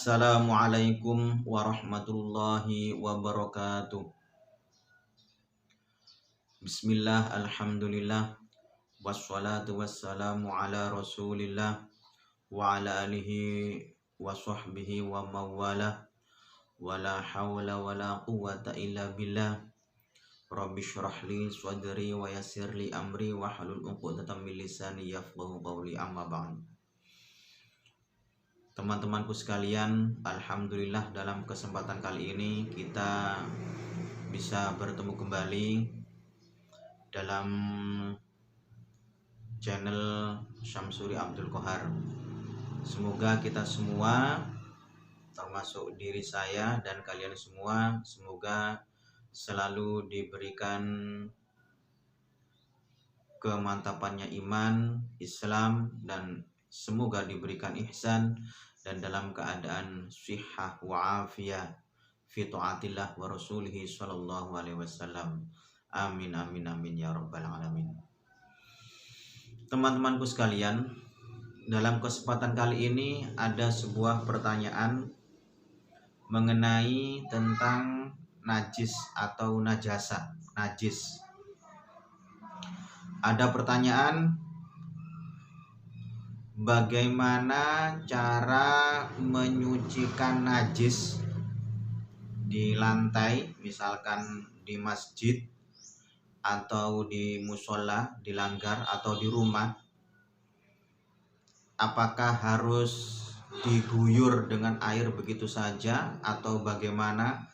Assalamualaikum warahmatullahi wabarakatuh. Bismillah, alhamdulillah, wassalatu wassalamu ala rasulillah wa ala alihi wa sahbihi wa mawala wa la hawla wa la quwwata illa billah. Rabbi syrah li sadri wa yassir li amri wa halul uqdatam min lisani yafqahu qawli, amma ba'd. Teman-temanku sekalian, alhamdulillah dalam kesempatan kali ini kita bisa bertemu kembali dalam channel Syamsuri Abdul Qahar. Semoga kita semua, termasuk diri saya dan kalian semua, semoga selalu diberikan kemantapannya iman, Islam, dan semoga diberikan ihsan dan dalam keadaan sihah wa afiyah fi taatillah wa rasulihi sallallahu alaihi wasallam. Amin amin amin ya rabbal alamin. Teman-temanku sekalian, dalam kesempatan kali ini ada sebuah pertanyaan mengenai tentang najis atau najasa, najis. Ada pertanyaan, bagaimana cara menyucikan najis di lantai, misalkan di masjid atau di musola, di langgar atau di rumah? Apakah harus diguyur dengan air begitu saja atau bagaimana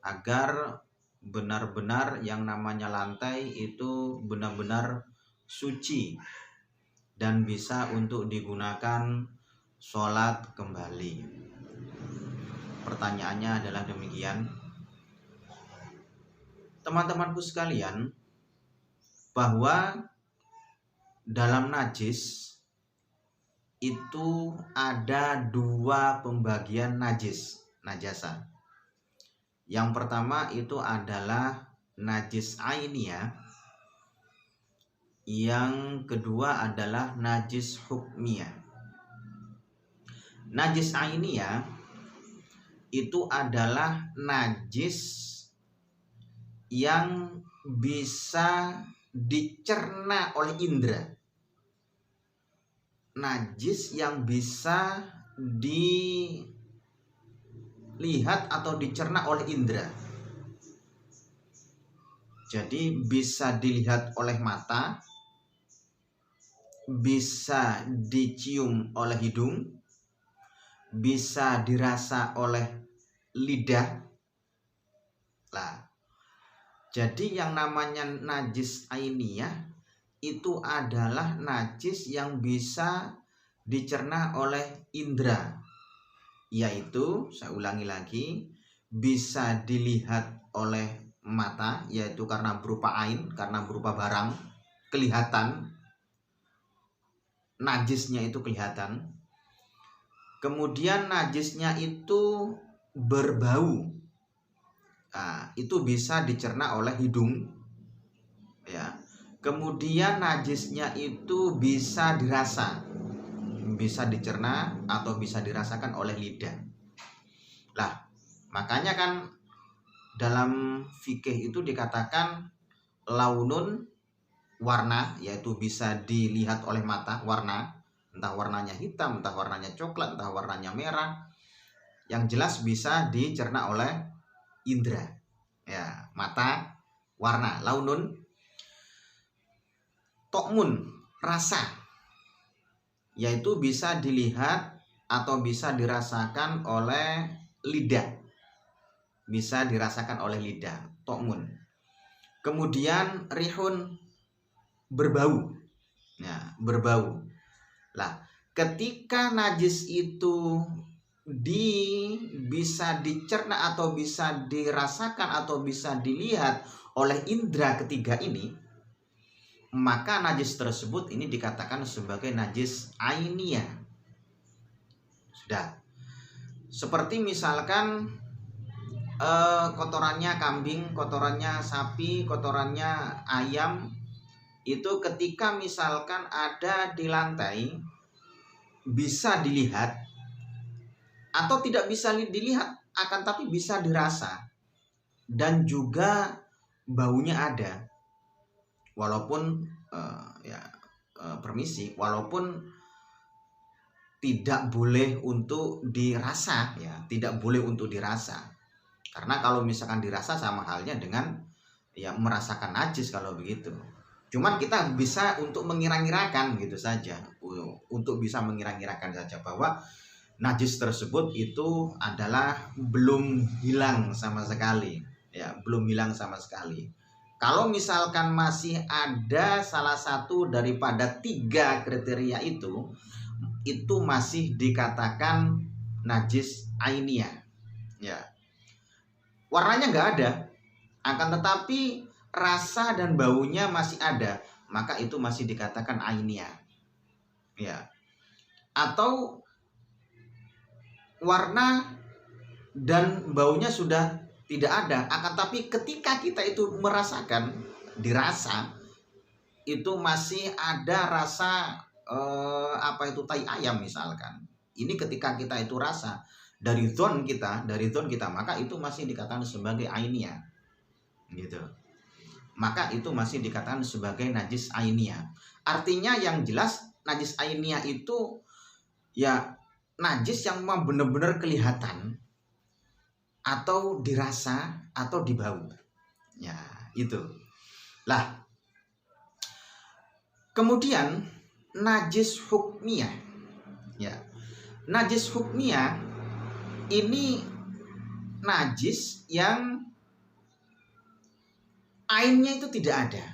agar benar-benar yang namanya lantai itu benar-benar suci dan bisa untuk digunakan sholat kembali? Pertanyaannya adalah demikian. Teman-temanku sekalian, bahwa dalam najis itu ada dua pembagian najis, najasa. Yang pertama itu adalah najis ainiyah. Yang kedua adalah najis hukmiyah. Najis ainiyah itu adalah najis yang bisa dicerna oleh indera. Najis yang bisa dilihat atau dicerna oleh indera. Jadi bisa dilihat oleh mata, bisa dicium oleh hidung, bisa dirasa oleh lidah. Lah, jadi yang namanya najis ainiyah itu adalah najis yang bisa dicerna oleh indera, yaitu, saya ulangi lagi, bisa dilihat oleh mata, yaitu karena berupa ain, karena berupa barang, kelihatan, najisnya itu kelihatan. Kemudian najisnya itu berbau, nah, itu bisa dicerna oleh hidung, ya. Kemudian najisnya itu bisa dirasa, bisa dicerna atau bisa dirasakan oleh lidah. Lah, makanya kan dalam fikih itu dikatakan launun, warna, yaitu bisa dilihat oleh mata, warna, entah warnanya hitam, entah warnanya coklat, entah warnanya merah, yang jelas bisa dicerna oleh indera, ya, mata, warna. Launun, tokmun, rasa, yaitu bisa dilihat atau bisa dirasakan oleh lidah, bisa dirasakan oleh lidah, tokmun. Kemudian rihun, berbau, ya, berbau. Lah, ketika najis itu bisa dicerna atau bisa dirasakan atau bisa dilihat oleh indera ketiga ini, maka najis tersebut ini dikatakan sebagai najis ainiyah. Sudah. Seperti misalkan kotorannya kambing, kotorannya sapi, kotorannya ayam, itu ketika misalkan ada di lantai bisa dilihat, atau tidak bisa dilihat, akan tapi bisa dirasa, dan juga baunya ada, walaupun permisi, walaupun tidak boleh untuk dirasa, ya tidak boleh untuk dirasa, karena kalau misalkan dirasa sama halnya dengan ya merasakan najis kalau begitu. Cuman kita bisa untuk mengira-ngirakan gitu saja, untuk bisa mengira-ngirakan saja bahwa najis tersebut itu adalah belum hilang sama sekali, ya belum hilang sama sekali. Kalau misalkan masih ada salah satu daripada 3 kriteria itu masih dikatakan najis ainiyah, ya. Warnanya nggak ada, akan tetapi rasa dan baunya masih ada, maka itu masih dikatakan ainiyah, ya. Atau warna dan baunya sudah tidak ada, akan tapi ketika kita itu merasakan, dirasa, itu masih ada rasa tai ayam misalkan. Ini ketika kita itu rasa dari zon kita, maka itu masih dikatakan sebagai ainiyah, gitu. Maka itu masih dikatakan sebagai najis ainiyah. Artinya yang jelas najis ainiyah itu ya najis yang memang benar-benar kelihatan atau dirasa atau dibau. Ya, itu. Lah, kemudian najis hukmiyah. Ya. Najis hukmiyah ini najis yang ainnya itu tidak ada.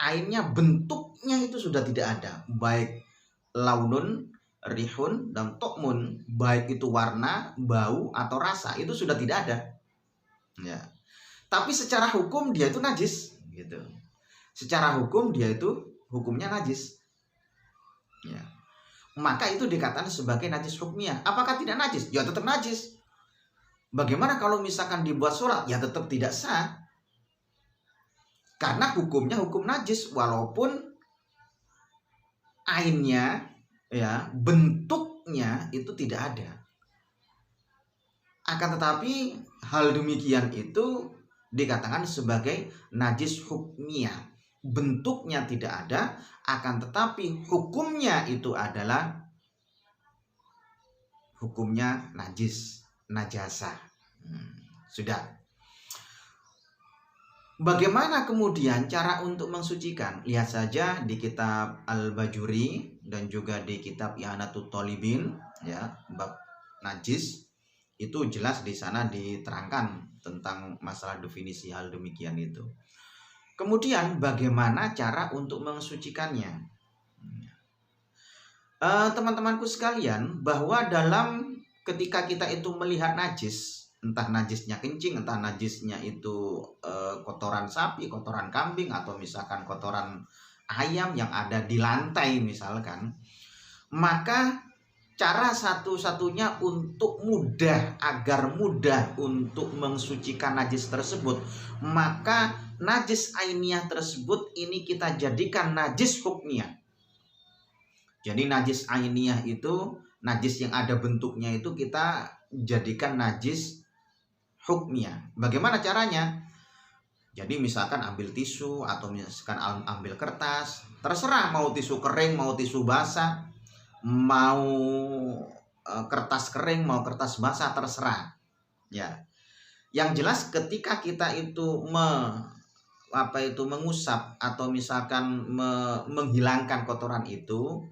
Ainnya, bentuknya itu sudah tidak ada. Baik launun, rihun, dan tokmun, baik itu warna, bau, atau rasa, itu sudah tidak ada. Ya. Tapi secara hukum dia itu najis, gitu. Secara hukum dia itu hukumnya najis. Ya. Maka itu dikatakan sebagai najis hukmiyah. Apakah tidak najis? Ya tetap najis. Bagaimana kalau misalkan dibuat sholat? Ya tetap tidak sah. Karena hukumnya hukum najis, walaupun ainnya, ya bentuknya itu tidak ada. Akan tetapi hal demikian itu dikatakan sebagai najis hukmiyah. Bentuknya tidak ada, akan tetapi hukumnya itu adalah hukumnya najis, najasah. Sudah. Bagaimana kemudian cara untuk mensucikan? Lihat saja di kitab Al-Bajuri dan juga di kitab I'anatut Thalibin, ya, bab najis. Itu jelas di sana diterangkan tentang masalah definisi hal demikian itu. Kemudian bagaimana cara untuk mensucikannya? Teman-temanku sekalian, bahwa dalam ketika kita itu melihat najis, entah najisnya kencing, entah najisnya itu kotoran sapi, kotoran kambing, atau misalkan kotoran ayam yang ada di lantai misalkan, maka cara satu-satunya untuk agar mudah untuk mensucikan najis tersebut, maka najis ainiyah tersebut ini kita jadikan najis hukmiyah. Jadi najis ainiyah itu, najis yang ada bentuknya itu kita jadikan najis hukmiyah. Bagaimana caranya? Jadi misalkan ambil tisu atau misalkan ambil kertas, terserah mau tisu kering, mau tisu basah, mau kertas kering, mau kertas basah, terserah. Ya. Yang jelas ketika kita itu mengusap atau misalkan menghilangkan kotoran itu,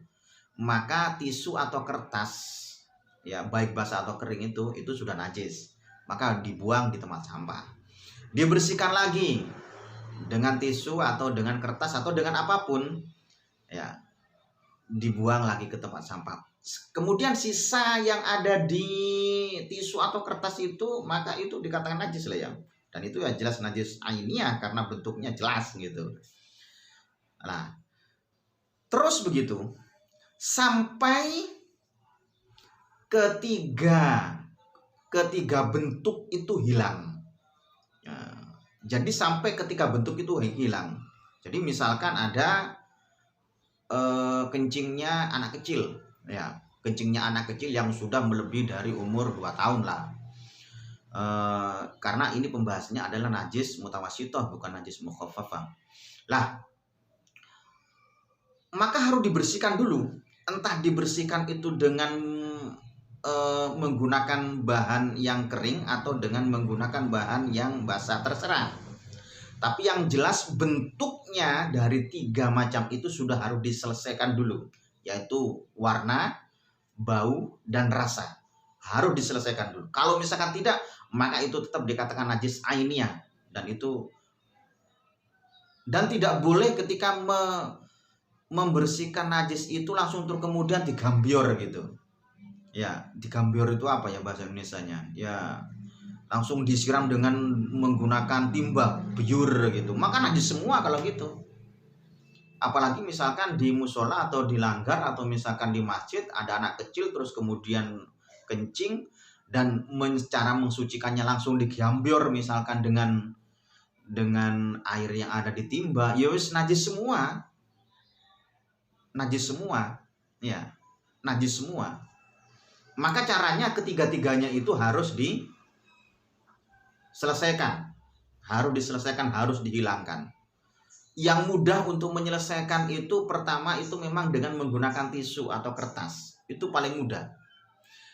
maka tisu atau kertas, ya baik basah atau kering itu sudah najis, maka dibuang di tempat sampah. Dibersihkan lagi dengan tisu atau dengan kertas atau dengan apapun, ya dibuang lagi ke tempat sampah. Kemudian sisa yang ada di tisu atau kertas itu, maka itu dikatakan najis lah ya. Dan itu ya jelas najis ainiyah karena bentuknya jelas gitu. Nah, terus begitu sampai ketiga bentuk itu hilang. Ya, jadi sampai ketika bentuk itu hilang. Jadi misalkan ada kencingnya anak kecil, ya kencingnya anak kecil yang sudah melebihi dari umur 2 tahun lah. Karena ini pembahasannya adalah najis mutawassithah, bukan najis mukhaffafah. Lah, maka harus dibersihkan dulu. Entah dibersihkan itu dengan menggunakan bahan yang kering atau dengan menggunakan bahan yang basah, terserah. Tapi yang jelas bentuknya dari 3 macam itu sudah harus diselesaikan dulu, yaitu warna, bau, dan rasa. Harus diselesaikan dulu. Kalau misalkan tidak, maka itu tetap dikatakan najis ainiyah, dan tidak boleh ketika membersihkan najis itu langsung terus kemudian digambior gitu. Ya, digambior itu apa ya bahasa Indonesianya? Ya, langsung disiram dengan menggunakan timba, biur gitu. Maka najis semua kalau gitu. Apalagi misalkan di musola atau di langgar atau misalkan di masjid ada anak kecil terus kemudian kencing dan cara mensucikannya langsung digambior misalkan dengan air yang ada di timba, ya wis najis semua. Najis semua. Ya, najis semua. Maka caranya ketiga-tiganya itu harus diselesaikan. Harus dihilangkan. Yang mudah untuk menyelesaikan itu pertama itu memang dengan menggunakan tisu atau kertas. Itu paling mudah.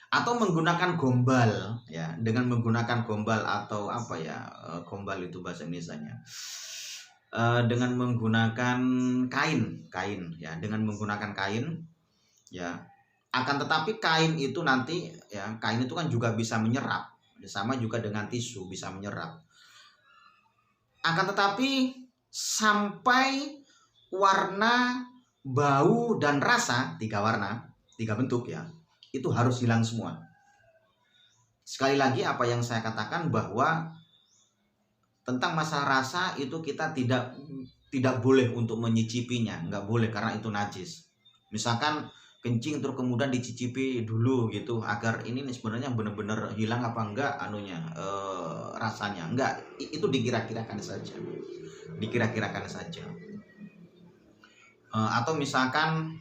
Atau menggunakan gombal, ya, dengan menggunakan gombal atau apa ya, gombal itu bahasa Indonesianya. Dengan menggunakan kain, ya, dengan menggunakan kain, ya. Akan tetapi kain itu nanti, ya, kain itu kan juga bisa menyerap, sama juga dengan tisu bisa menyerap. Akan tetapi sampai warna, bau, dan rasa, 3 warna, 3 bentuk ya, itu harus hilang semua. Sekali lagi apa yang saya katakan bahwa tentang masalah rasa itu kita tidak boleh untuk menyicipinya, nggak boleh karena itu najis. Misalkan kencing terus kemudian dicicipi dulu gitu agar ini sebenarnya benar-benar hilang apa enggak rasanya, enggak, itu dikira-kirakan saja. Atau misalkan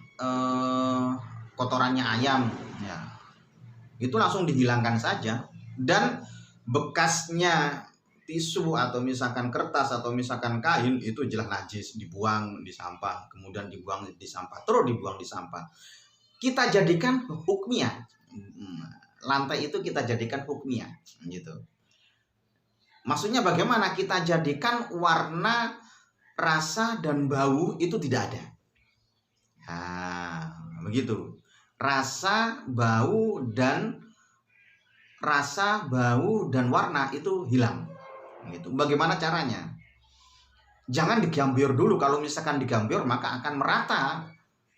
kotorannya ayam, ya, itu langsung dihilangkan saja, dan bekasnya tisu atau misalkan kertas atau misalkan kain itu jelas najis, dibuang di sampah, kemudian dibuang di sampah, terus dibuang di sampah. Kita jadikan hukmiyah, lantai itu kita jadikan hukmiyah gitu. Maksudnya bagaimana? Kita jadikan warna, rasa, dan bau itu tidak ada. Nah, begitu. Rasa, bau, dan warna itu hilang. Gitu. Bagaimana caranya? Jangan digambior dulu. Kalau misalkan digambior maka akan merata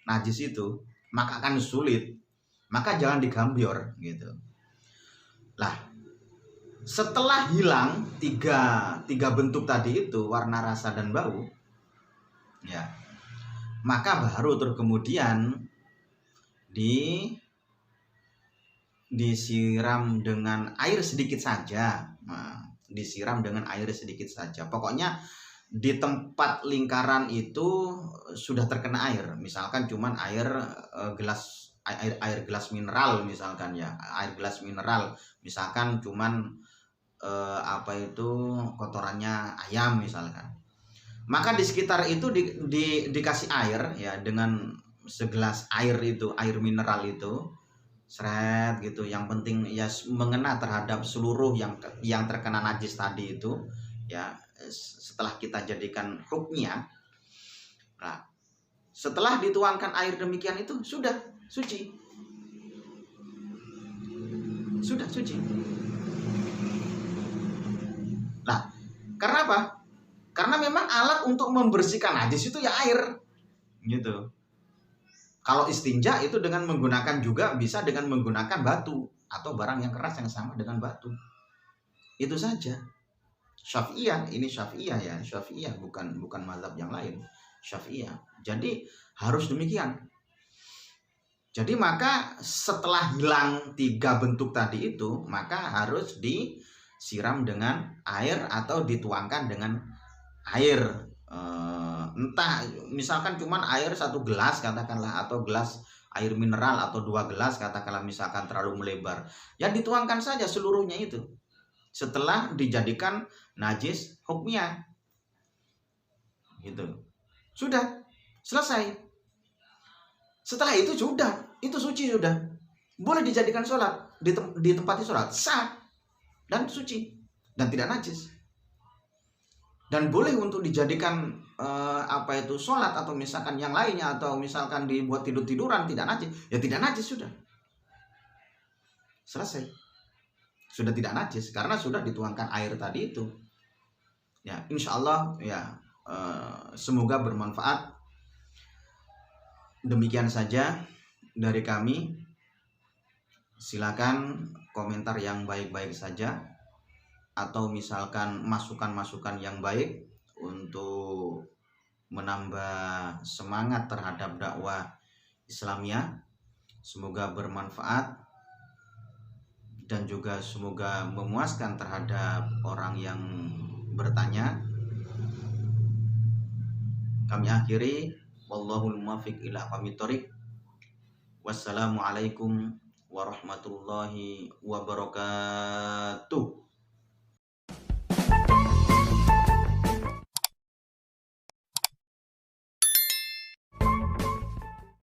najis itu, maka akan sulit. Maka jangan digambior gitu. Lah, setelah hilang tiga bentuk tadi itu, warna, rasa, dan bau, ya, maka baru terus kemudian disiram dengan air sedikit saja. Nah, disiram dengan air sedikit saja. Pokoknya di tempat lingkaran itu sudah terkena air. Misalkan cuman air gelas mineral misalkan, ya, air gelas mineral. Misalkan cuman kotorannya ayam misalkan. Maka di sekitar itu dikasih air, ya, dengan segelas air itu, air mineral itu, seret gitu. Yang penting ya mengena terhadap seluruh yang terkena najis tadi itu, ya. Setelah kita jadikan hukmiyah, nah, setelah dituangkan air demikian itu sudah suci. Nah, karena apa? Karena memang alat untuk membersihkan najis itu ya air, gitu. Kalau istinja itu dengan menggunakan juga bisa dengan menggunakan batu atau barang yang keras yang sama dengan batu. Itu saja. Syafi'iyah, ini Syafi'iyah ya, Syafi'iyah bukan mazhab yang lain, Syafi'iyah. Jadi harus demikian. Jadi maka setelah hilang 3 bentuk tadi itu, maka harus disiram dengan air atau dituangkan dengan air. Entah misalkan cuman air 1 gelas katakanlah, atau gelas air mineral atau 2 gelas katakanlah misalkan terlalu melebar, ya dituangkan saja seluruhnya itu setelah dijadikan najis hukmiyah gitu. Sudah selesai. Setelah itu sudah, itu suci sudah. Boleh dijadikan sholat, ditempati sholat, sah dan suci dan tidak najis. Dan boleh untuk dijadikan sholat atau misalkan yang lainnya, atau misalkan dibuat tiduran tidak najis, ya tidak najis sudah. Selesai. Sudah tidak najis karena sudah dituangkan air tadi itu. Ya, insya Allah ya, semoga bermanfaat. Demikian saja dari kami. Silakan komentar yang baik-baik saja, atau misalkan masukan-masukan yang baik untuk menambah semangat terhadap dakwah Islamiyah. Semoga bermanfaat dan juga semoga memuaskan terhadap orang yang bertanya. Kami akhiri, wallahul muwaffiq ila aqwamit thoriq. Wassalamualaikum warahmatullahi wabarakatuh.